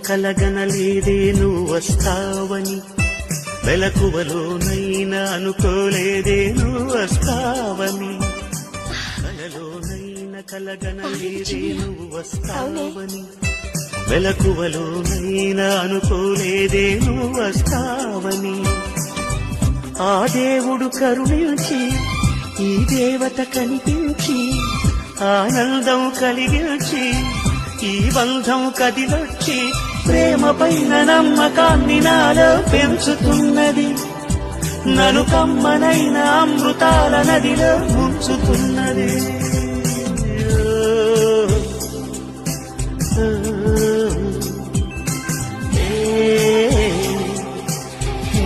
కలగనలేదే నువ్వు వస్తావని, వెలకువలోనైనా అనుకోలేదే నువ్వు వస్తావని, కలలోనైనా కలగనలేదే నువ్వు వస్తావని, వెలకువలోనైనా అనుకోలేదే నువ్వు వస్తావని. ఆ దేవుడు కరుణించి ఈ దేవత కనిపించి ఆనందం కలిగించి ఈ బంధం కదిలొచ్చి ప్రేమ పైన నమ్మకాన్ని నాలో పెంచుతున్నది, నన్ను కమ్మనైన అమృతాల నదిలో ముంచుతున్నది.